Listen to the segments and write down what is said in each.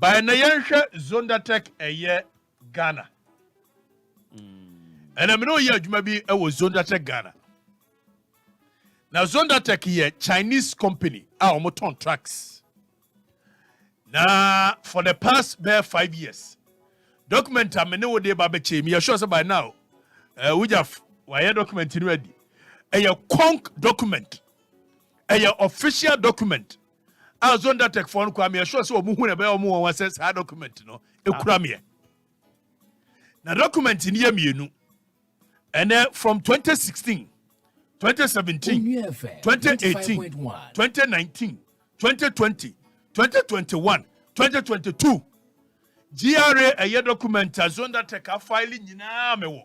by na yenhwe Zonda Tec Ghana. And I know ye adwuma bi Zonda Tec Ghana. Now Zonda Tec Chinese company omoton trucks. Now for the past 5 years. Document amene wo de ba be che me sure say by now we have wire document ready. A conk document. A official document. Zonda Tec phone kwa me sure say omu hu na be omu won say sa document no ekura me. Na document ni yamienu. And from 2016, 2017, 2018, 2019, 2020, 2021, 2022 GRA a document Zonda Tec filing nyina mewo.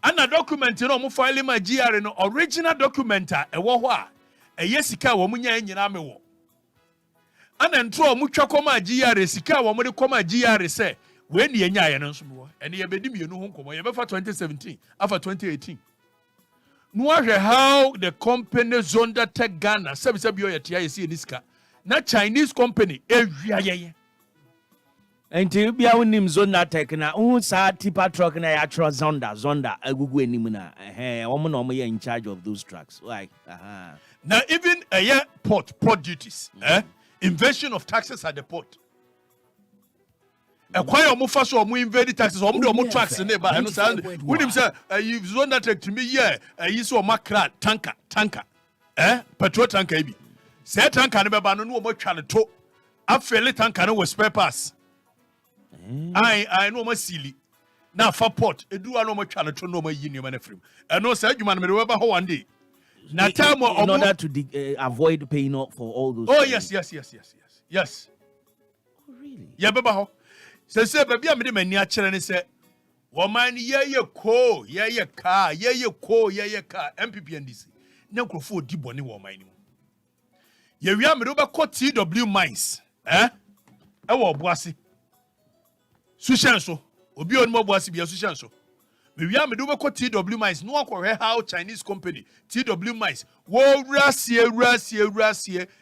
Ana document no mo file ma GRA no original document ewo ho a sika wo munya nyina mewo. Ana ntro mo twa koma GRA sika wo mo de koma GRA say when ye nya ye no nso mo and ye bedi mienu ho nkomo ye befa 2017 after 2018 no how the company Zonda Tec Ghana sabi yo ye tia ye si niska na Chinese company ewia ye enti bia wonim Zonda Tec na sa tipa truck na ya tro Zonda agugu enim na omo na omo ye in charge of those trucks like now even a port duties invasion of taxes at the port. A choir of Mufaso or invaded taxes or more trucks in there, but I understand. William said, you've Zonda Tec to me, you saw Macra tanker, petrol tanker. Say tanker, never no more channel to. I feel it tanker was spare pass. I know my silly. Now for port, a do no more channel to no more union and free. I know, sir, you man, remember how one day. Now, time in order to avoid paying for all those. Oh, yes. Really? Yeah, Baba. Say baby am de mani a kire ne se wo man ye ko ye car MPP NDC na nkrofo odi bone wo man ni mu ye wi am de ba ko TW mines e wo boase sushan so obi on mo boase bia sushan so me wi am de ba ko TW mines no akọ how Chinese company TW mines wo wrasie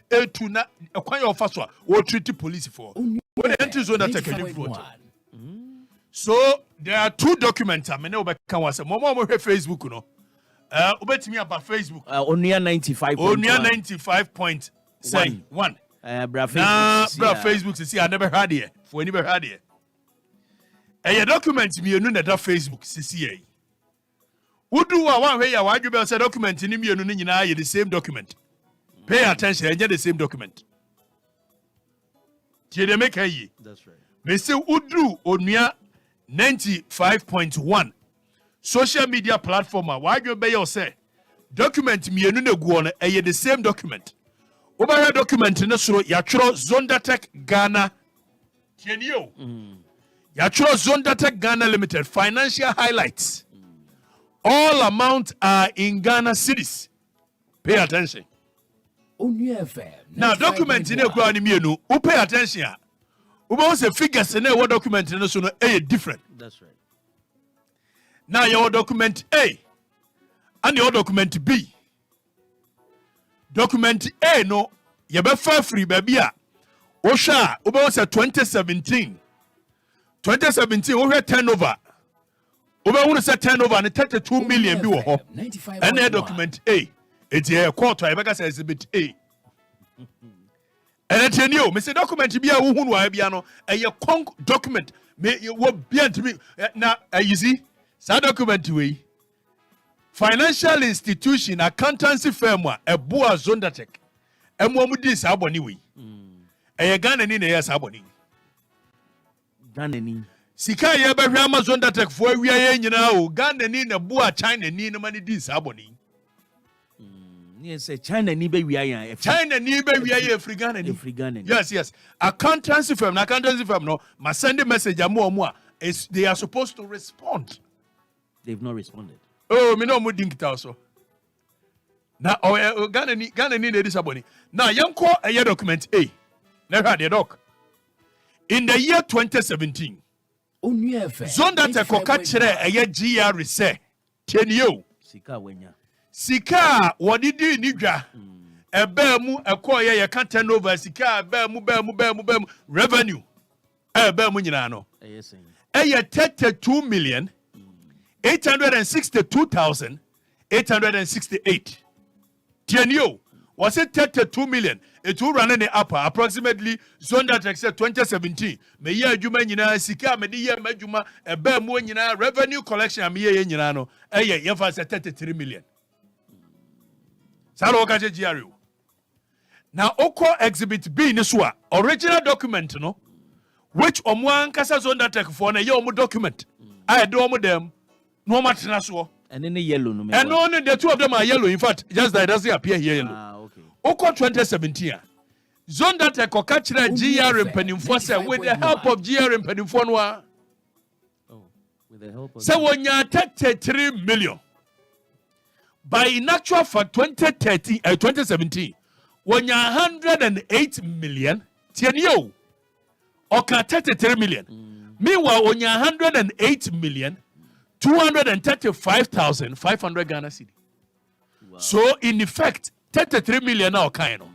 etu na ekwan yo fa so a wo treat police for. When the entries on that so there are 2 documents. I mean, over Facebook, no. Over to me about Facebook. Onua 95. Onua 95.1. Facebook to see. I never heard it. For never heard it. A document me no that Facebook CCA. Who do one way? Why you be say document in me no nyina the same document. Pay attention. And the same document. That's right. Me say Udu Onua 95.1 social media platform. Why you be your say document me enu na gu on the same document. Over document no so ya tro Zonda Tec Ghana. Tienio. Ya tro Zonda Tec Ghana Limited financial highlights. All amounts are in Ghana cedis. Pay attention. Now, document in a me no, who pay attention. Who wants a figures in a document in a A different. That's right. Now, your document A and your document B. Document A, no, you be free, baby. Osha, who wants a 2017. 2017, we had turnover. Who wants a turnover and 32 million. And a document A. It's a quarter, I say exhibit A. And I tell you, Mr. Document be a woman, a conk document. May you work beyond to me. Now, you see, that document way. Financial institution, accountancy firm, a boa Zonda Tec. And one with this abony way. A gun and in a yes abony. Ganani. Sika Yabahama Zonda Tec for we are in gun and in a boa China, need money this abony. Yes, China ni be we are. China ni be we are free Ghana. Yes. Accountancy firm no. Ma send a message more. They are supposed to respond. They've not responded. Oh, me no mo think also. Now Ghana ni this aboni. Now yanko a year document A. Never the doc. In the year 2017. Zonda Tec Okatakyie a year GR say 10 years. Sika wenya. Sika wadidi nidwa ebemu ekoye ye can turnover sika ebemu revenue ebemu nyina no Yes. 32 million 862,868. Tienio was it 32 million? It will run in the upper approximately Zonda Tec 2017. Me ye juma nyina sika me di ye majuma ebe mu nyina revenue collection me ye nyina no eye ye fa 33 million. Salo okaje GRU. Now oko exhibit B ni so original document no which omwan kasa Zonda Tec for na ye omo document. I do omo dem no matena so. And then the yellow no. And only the two of them are yellow. In fact, just that it doesn't appear here yellow. Okay. Oko 2017. Zonda Tec Okatakyie GR Penimfosa with the help of GR Penimfonwa. Oh, with the help of. So when you 33 million. By in actual for 2017, when you 108 million, tienyo. Oka 33 million. Meanwhile, when you 108 million. 235,500 Ghana cedi. Wow. So in effect, 33 million now kind of.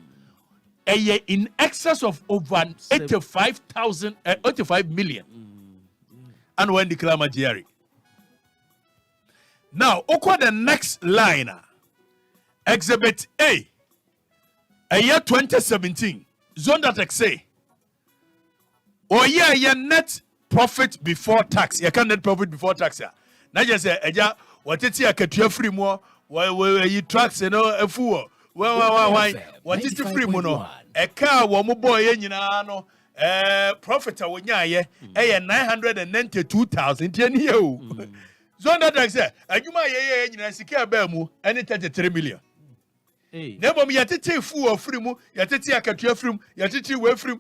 In excess of over 85 million. And when the Klama Jerry. Now, okay, the next line. Exhibit A. Year 2017. Zonda Tec say. Oh yeah, your net profit before tax. You can net profit before tax. Yeah. Na just say eja watiti akatua free mo we tracks no afu why watiti free mo no e ka wo mo boy nyina no profit a wonya ye 992,000 tiani o Zonda Tec say adwuma ye nyina sika ba mu ene 33 million. Nebom yatete fu o free mu yatete akatua free mu yatete we free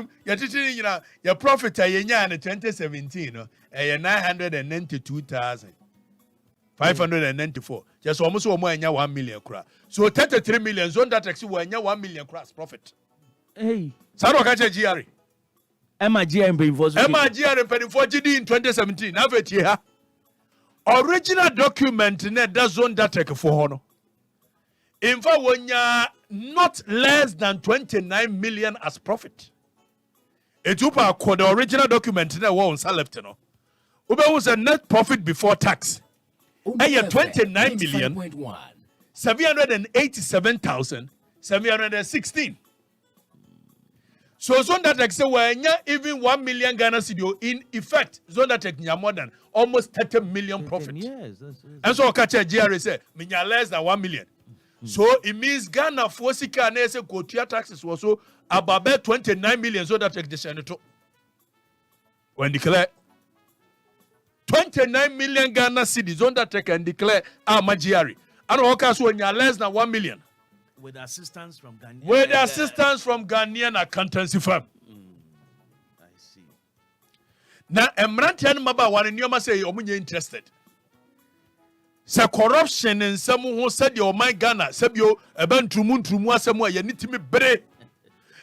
mu yatete nyina your profit a yenya in 2017 no 992,594. Just almost anya 1 million kra. So 33 million Zonda Tec will anya 1 million kra profit. Hey. Saro kache GR. Emma GR in 2017. Have it here. Original document ne da Zonda Tec for hono. In fact, when you're not less than 29 million as profit. It will be the original document in the one left. No, Ube was a net profit before tax. And 29 million 787,716. So Zonda Tec say when even 1 million Ghana cedi in effect, Zonda Tec more than almost 30 million profit. Yes, and so Okatakyie GR say minya less than 1 million. So it means Ghana for sika na ese kotua taxes was so about 29 million Zonda Tec to when declare 29 million Ghana cedi Zonda Tec and declare Amajiari. And okay, so when you are less than 1 million. With assistance from Ghanaian. With assistance from Ghanaian accountancy firm. I see. Now, Emrantian Maba one in your say you're interested. Say corruption in some who said your my Ghana, Sabio, Eben Trumu, somewhere you need to me bre.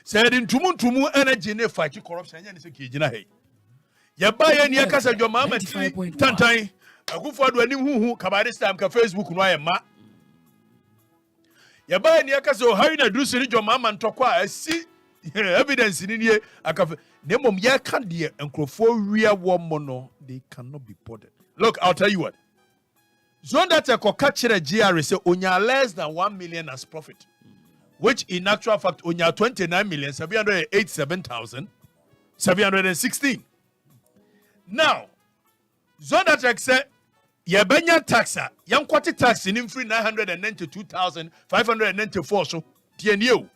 Said in Trumu energy ne fight corruption and say Kijina. Ya buy any akasa your mama tantai. I go for any who come this time ka Facebook no ma. Ya buy any akasa how you do see your mama and tokwa see evidence in here akafe. Nemom ya can de enkrofo wia wo mono they cannot be bothered. Look, I'll tell you what. Zonda Tec Okatakyie GR say onya less than 1 million as profit, which in actual fact onya 29,787,716. Now, Zonda Tec say yebenya taxa yankwati tax in free 992,594 so tienio.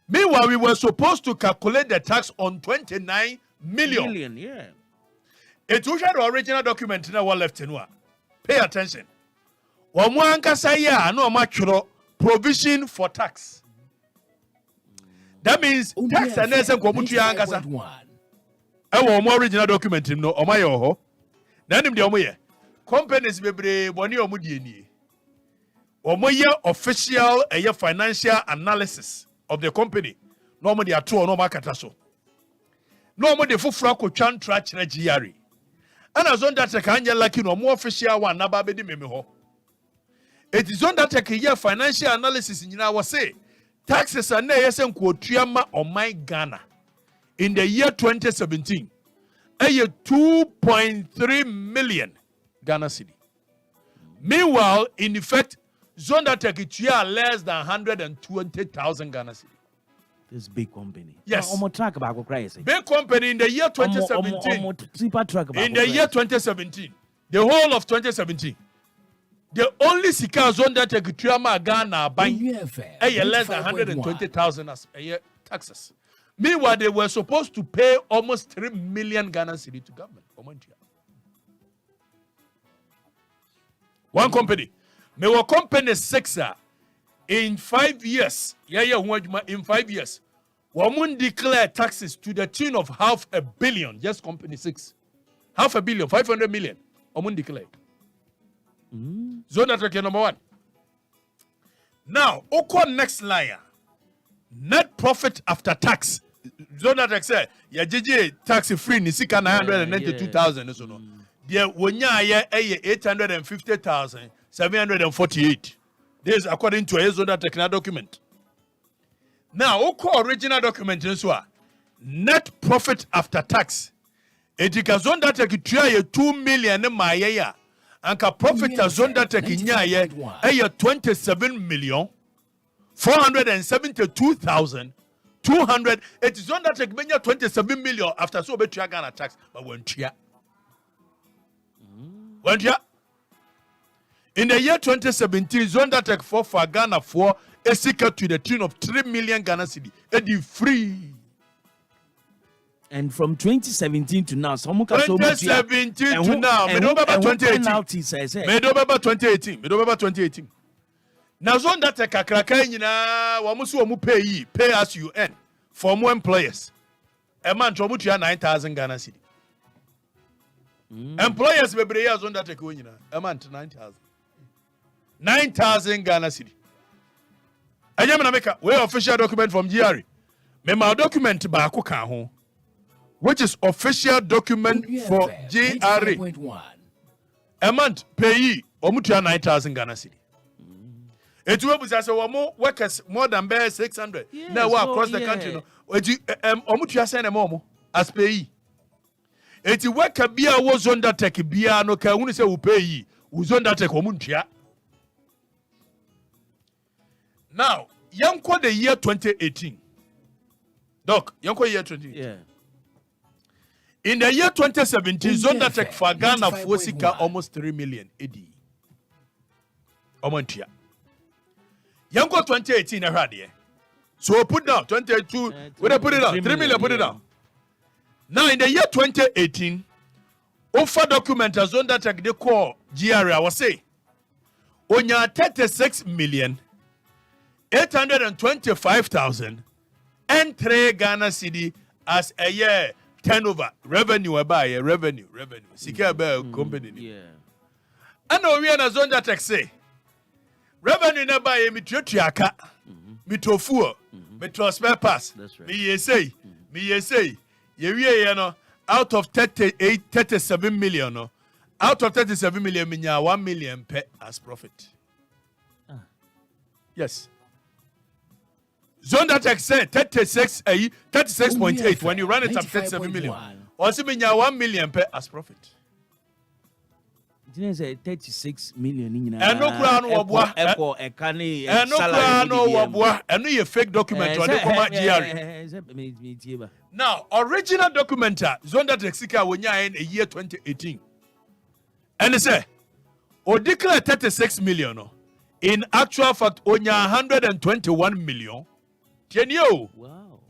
Meanwhile, we were supposed to calculate the tax on 29 million. Yeah. It was the original document in our left in one. Pay attention. No provision for tax. That means tax and then more original document in no omayo. Then the omoye companies bebre boni omudi omoye official financial analysis of the company. Normally at two no market so. Normally fufra ko twan tra kire GRE. And as on that can you like more official one na ba be di meme ho. It is Zonda Tec here financial analysis in our say taxes are na yesen kwotuama on my Ghana in the year 2017. A 2.3 million Ghana cedi. Meanwhile, in effect, Zonda Tec less than 120,000 Ghana cedi. This big company. Yes. Track about crazy. Big company in the year 2017. In the year 2017, the whole of 2017, the only sika Zonda Tec Ghana buying less than 120,000 as a year taxes. Meanwhile, they were supposed to pay almost 3 million Ghana cedi to government. One company. Me were company 6 in 5 years. In 5 years. Women declare taxes to the tune of 500 million. Just company 6. 500 million, 500 million. Women declare. Zonda Tec number 1. Now, Oko next line. Net profit after tax. Zonda Tec say, ya JJ tax free ni sika 992,000 so no. There wonya ye 850,748. This is according to a Zonda Tec document. Now, Oko original document so net profit after tax. Etika Zonda Tec tuya 2 million ma ye anka profit a Zonda Tec nya ye 27,472,200. It is Zonda Tec benya 27 million after so be Ghana tax but when tia. In the year 2017, Zonda Tec for Ghana for a seeker to the tune of 3 million Ghana cedi. It free. And from 2017 to now, 2017 to now, Medobaba 2018. Medobaba 2018. Now Zonda Tec akraka nyina wamusu pay as you earn for more employers. A month omutua 9,000 Ghana cedi. Employers bebre ya Zonda Tec nyina a month 9,000. 9,000 Ghana cedi. Anyamna meka we official document from GRE. Me ma document ba ko kan ho, which is official document for GRE. A month pay omutua 9,000 Ghana cedi. It will be as a workers more than 600 now across the country. No, omutua send them more as pay. It worker bia wo Zonda Tec bia no ka unu se wo pay Zonda Tec omutua. Now, yanko the year 2018. Doc, yanko year 2018. Yeah. In the year 2017, Zonda Tec for Ghana for sika almost 3 million AD. Omontia. Yanko 2018 I had here. So put down 22. Where put it down? 3 million, put it down. Now in the year 2018, offer document as Zonda Tec they call GRE, I was say. Onya 36 million. 825,000 and 3 Ghana cedi as a year turnover revenue by revenue. Sika ba company. Yeah. And we na Zonda Tec say revenue na ba ye mituaka. Mitofuo. Mitro spare pass. Me ye say. Ye no out of 37 million no. Out of 37 million minya 1 million per as profit. Yes. Zonda Tec said 36.8 when you run it up 37 million. Also mean 1 million per as profit. Didn't say 36 million in and no crown or bois and no crown or bois and no fake document on the GRE. Now, original documenter Zonda Tec Sika when you in a year 2018. And they say, or declare 36 million. In actual fact, only 121 million. Wow.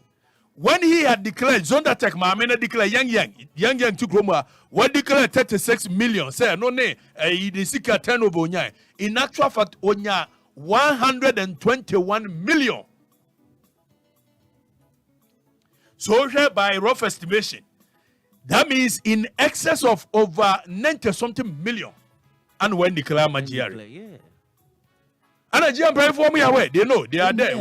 When he had declared, Zonda Tec, Mamena declared young to Groma, what declared 36 million, say, no, he seek a turnover. In actual fact, only 121 million. So, here by rough estimation, that means in excess of over 90 something million. And when declare Magiari. Yeah. And I jump for me away. They know they are there.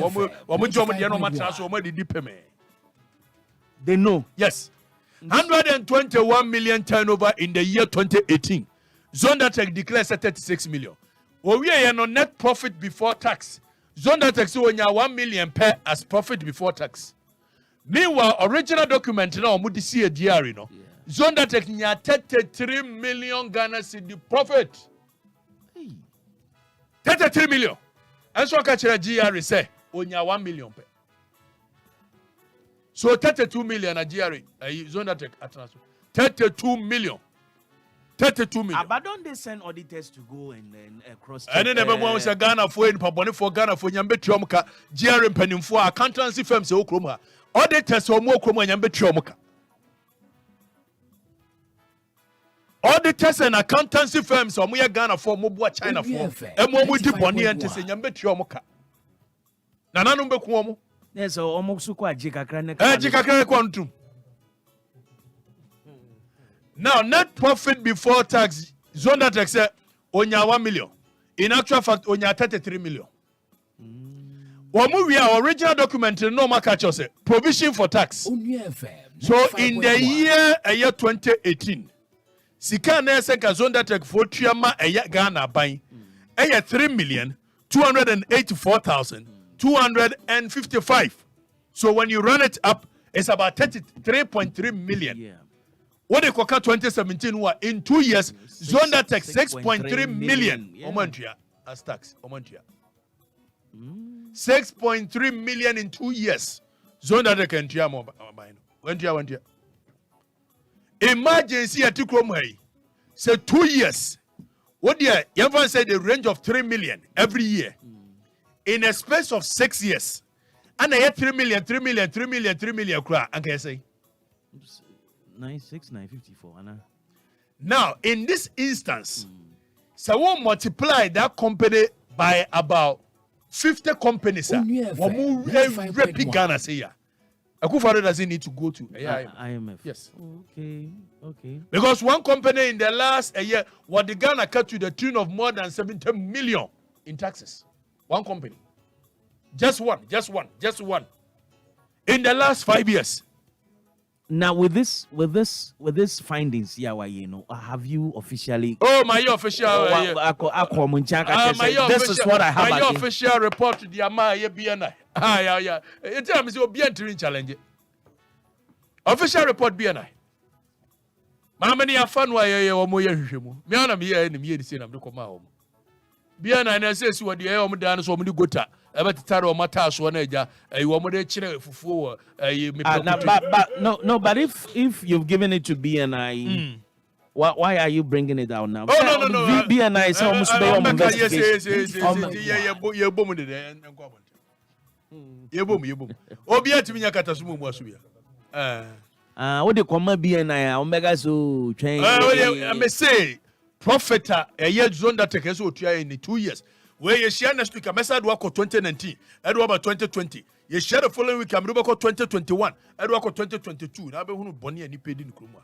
They know. Yes. 121 million turnover in the year 2018. Zonda Tec declares 36 million. we are no net profit before tax. Zonda Tec say 1 million per as profit before tax. Meanwhile, original document now mudi see a diary no. Zonda Tec nya 33 million Ghana cedi profit. 33 million. And so catch a GRE say onya 1 million per. So 32 million a GRE. Zonda Tec atnaso. 32 million. 32 million. But don't they send auditors to go and cross check? And then everyone say Ghana for in Paponi for Ghana for Nyambe Triomuka, GRM penning for accountancy firms say Okroma. Auditors or more Kroma Nyambe Triomuka. Auditors and accountancy firms or more Ghana for Mobua China for. And more with the Boni and to say Nyambe Triomuka. Nana number Kuomo. Yes, so almost so quite Jika Jika Quantum. Now, net profit before tax, Zonda Tec say, onya 1 million. In actual fact, onya 33 million. We are original document in normal catch say provision for tax. So in the year 2018, Sika na seka Zonda Tec for Triama Ghana buying 3,284,255. So when you run it up, it's about 33.3 million. Yeah. What they call 2017 in 2 years, Zonda Tec 6.3 million Omantia as tax. Omantia. 6.3 million in 2 years. Zonda Tec and Tiamo. Wentia. Emergency at Tukromai. Say 2 years. What do you ever say the range of 3 million every year? In a space of 6 years. And I had 3 million. And can I say? 96954. Now, in this instance, so we'll multiply that company by about 50 companies. Repeat Ghana say ya. Akufo-Addo doesn't need to go to IMF. Yes. Okay. Because one company in the last year, what the Ghana cut to the tune of more than 70 million in taxes. One company. Just one. In the last 5 years. Now with this findings, have you officially? Oh, my official. This is what I have. My official report to the Amaya BNI. Yeah. It's a BNI challenge. Official report BNI. Mamma are fun why you are more. Miana me and me the same. I'm not come BNI says what the air dance or Muguta. About Taro Matas one edge, a woman for but if you've given it to BNI, why are you bringing it out now? Oh, no. BNI is almost what do you call BNI? Omega so train. I may say, Prophet, a year Zonda Tec in 2 years. Where you share next week, I message work 2019, Edward 2020. You share the following week, I'm 2021, Edward 2022. Now, be who Bonnie and you paid in Kruma.